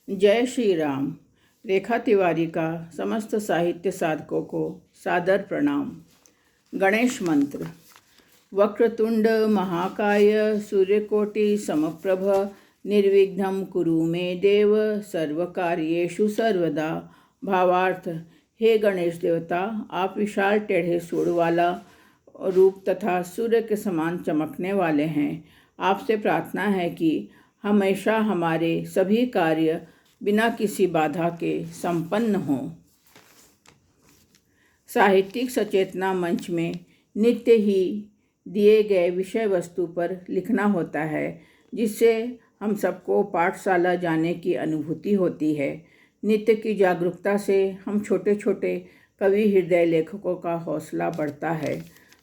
जय श्री राम। रेखा तिवारी का समस्त साहित्य साधकों को सादर प्रणाम। गणेश मंत्र। वक्रतुंड महाकाय सूर्यकोटि समप्रभ निर्विघ्नं कुरु मे देव सर्वकार्येषु सर्वदा। भावार्थ, हे गणेश देवता, आप विशाल टेढ़े सूंड वाला रूप तथा सूर्य के समान चमकने वाले हैं। आपसे प्रार्थना है कि हमेशा हमारे सभी कार्य बिना किसी बाधा के संपन्न हों। साहित्यिक सचेतना मंच में नित्य ही दिए गए विषय वस्तु पर लिखना होता है, जिससे हम सबको पाठशाला जाने की अनुभूति होती है। नित्य की जागरूकता से हम छोटे छोटे कवि हृदय लेखकों का हौसला बढ़ता है।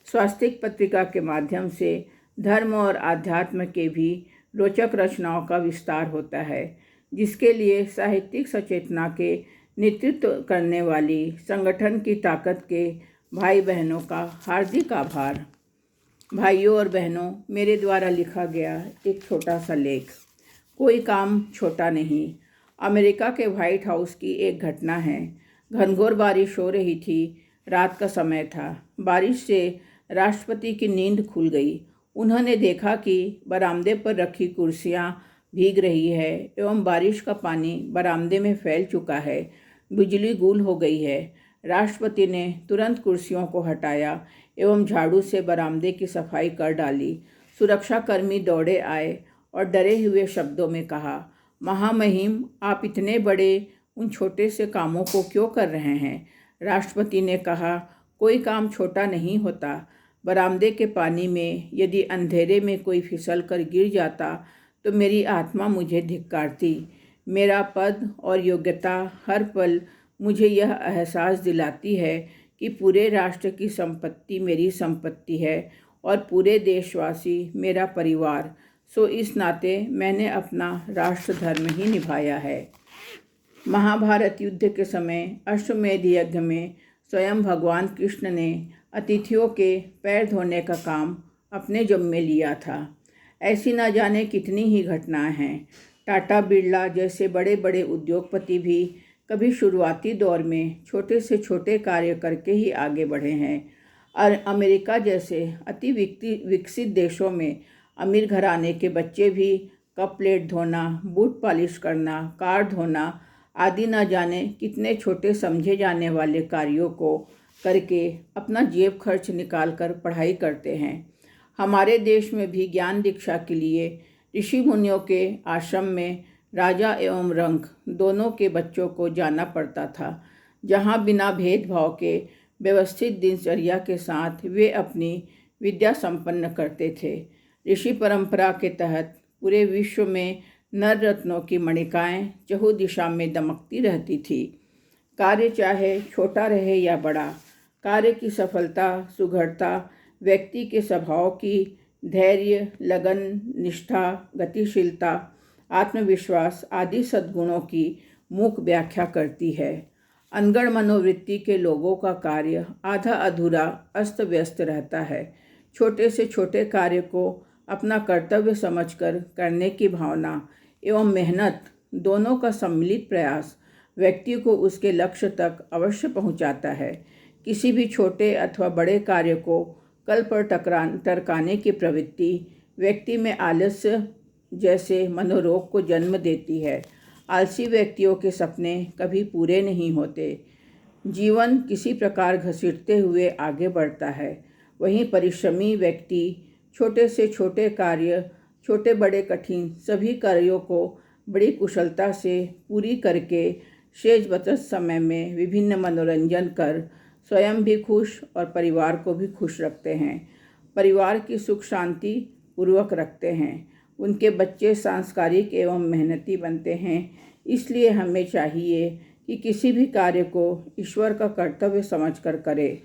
स्वास्तिक पत्रिका के माध्यम से धर्म और आध्यात्म के भी रोचक रचनाओं का विस्तार होता है, जिसके लिए साहित्यिक सचेतना के नेतृत्व करने वाली संगठन की ताकत के भाई बहनों का हार्दिक आभार। भाइयों और बहनों, मेरे द्वारा लिखा गया एक छोटा सा लेख। कोई काम छोटा नहीं। अमेरिका के व्हाइट हाउस की एक घटना है। घनघोर बारिश हो रही थी। रात का समय था। बारिश से राष्ट्रपति की नींद खुल गई। उन्होंने देखा कि बरामदे पर रखी कुर्सियां भीग रही है एवं बारिश का पानी बरामदे में फैल चुका है। बिजली गुल हो गई है। राष्ट्रपति ने तुरंत कुर्सियों को हटाया एवं झाड़ू से बरामदे की सफाई कर डाली। सुरक्षाकर्मी दौड़े आए और डरे हुए शब्दों में कहा, महामहिम, आप इतने बड़े उन छोटे से कामों को क्यों कर रहे हैं? राष्ट्रपति ने कहा, कोई काम छोटा नहीं होता। बरामदे के पानी में यदि अंधेरे में कोई फिसल कर गिर जाता तो मेरी आत्मा मुझे धिक्कारती। मेरा पद और योग्यता हर पल मुझे यह एहसास दिलाती है कि पूरे राष्ट्र की संपत्ति मेरी संपत्ति है और पूरे देशवासी मेरा परिवार। सो इस नाते मैंने अपना राष्ट्र धर्म ही निभाया है। महाभारत युद्ध के समय अश्वमेध यज्ञ में स्वयं भगवान कृष्ण ने अतिथियों के पैर धोने का काम अपने जिम्मे लिया था। ऐसी न जाने कितनी ही घटनाएं हैं। टाटा बिरला जैसे बड़े बड़े उद्योगपति भी कभी शुरुआती दौर में छोटे से छोटे कार्य करके ही आगे बढ़े हैं। और अमेरिका जैसे अति विकसित देशों में अमीर घराने के बच्चे भी कप प्लेट धोना, बूट पॉलिश करना, कार धोना आदि न जाने कितने छोटे समझे जाने वाले कार्यों को करके अपना जेब खर्च निकाल कर पढ़ाई करते हैं। हमारे देश में भी ज्ञान दीक्षा के लिए ऋषि मुनियों के आश्रम में राजा एवं रंक दोनों के बच्चों को जाना पड़ता था, जहाँ बिना भेदभाव के व्यवस्थित दिनचर्या के साथ वे अपनी विद्या संपन्न करते थे। ऋषि परंपरा के तहत पूरे विश्व में नर रत्नों की मणिकाएं चहु दिशा में दमकती रहती थी। कार्य चाहे छोटा रहे या बड़ा, कार्य की सफलता सुघड़ता व्यक्ति के स्वभाव की धैर्य, लगन, निष्ठा, गतिशीलता, आत्मविश्वास आदि सद्गुणों की मूक व्याख्या करती है। अनगढ़ मनोवृत्ति के लोगों का कार्य आधा अधूरा अस्त व्यस्त रहता है। छोटे से छोटे कार्य को अपना कर्तव्य समझकर करने की भावना एवं मेहनत दोनों का सम्मिलित प्रयास व्यक्ति को उसके लक्ष्य तक अवश्य पहुंचाता है। किसी भी छोटे अथवा बड़े कार्य को कल पर टरकाने की प्रवृत्ति व्यक्ति में आलस्य जैसे मनोरोग को जन्म देती है। आलसी व्यक्तियों के सपने कभी पूरे नहीं होते। जीवन किसी प्रकार घसीटते हुए आगे बढ़ता है। वहीं परिश्रमी व्यक्ति छोटे से छोटे कार्य, छोटे बड़े कठिन सभी कार्यों को बड़ी कुशलता से पूरी करके शेष बचत समय में विभिन्न मनोरंजन कर स्वयं भी खुश और परिवार को भी खुश रखते हैं। परिवार की सुख शांति पूर्वक रखते हैं। उनके बच्चे सांस्कारिक एवं मेहनती बनते हैं। इसलिए हमें चाहिए कि किसी भी कार्य को ईश्वर का कर्तव्य समझकर करें,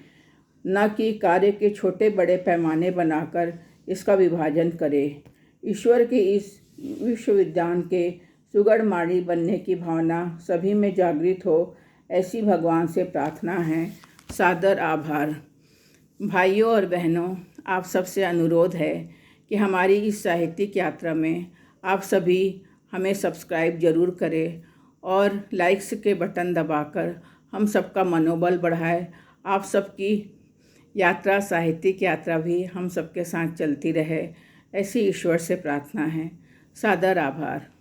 न कि कार्य के छोटे बड़े पैमाने बनाकर इसका विभाजन करें। ईश्वर के इस विश्वविद्यान के सुगढ़ माड़ी बनने की भावना सभी में जागृत हो, ऐसी भगवान से प्रार्थना है। सादर आभार। भाइयों और बहनों, आप सबसे अनुरोध है कि हमारी इस साहित्यिक यात्रा में आप सभी हमें सब्सक्राइब जरूर करें और लाइक्स के बटन दबाकर हम सबका मनोबल बढ़ाए। आप सबकी यात्रा, साहित्यिक यात्रा भी हम सबके साथ चलती रहे, ऐसी ईश्वर से प्रार्थना है। सादर आभार।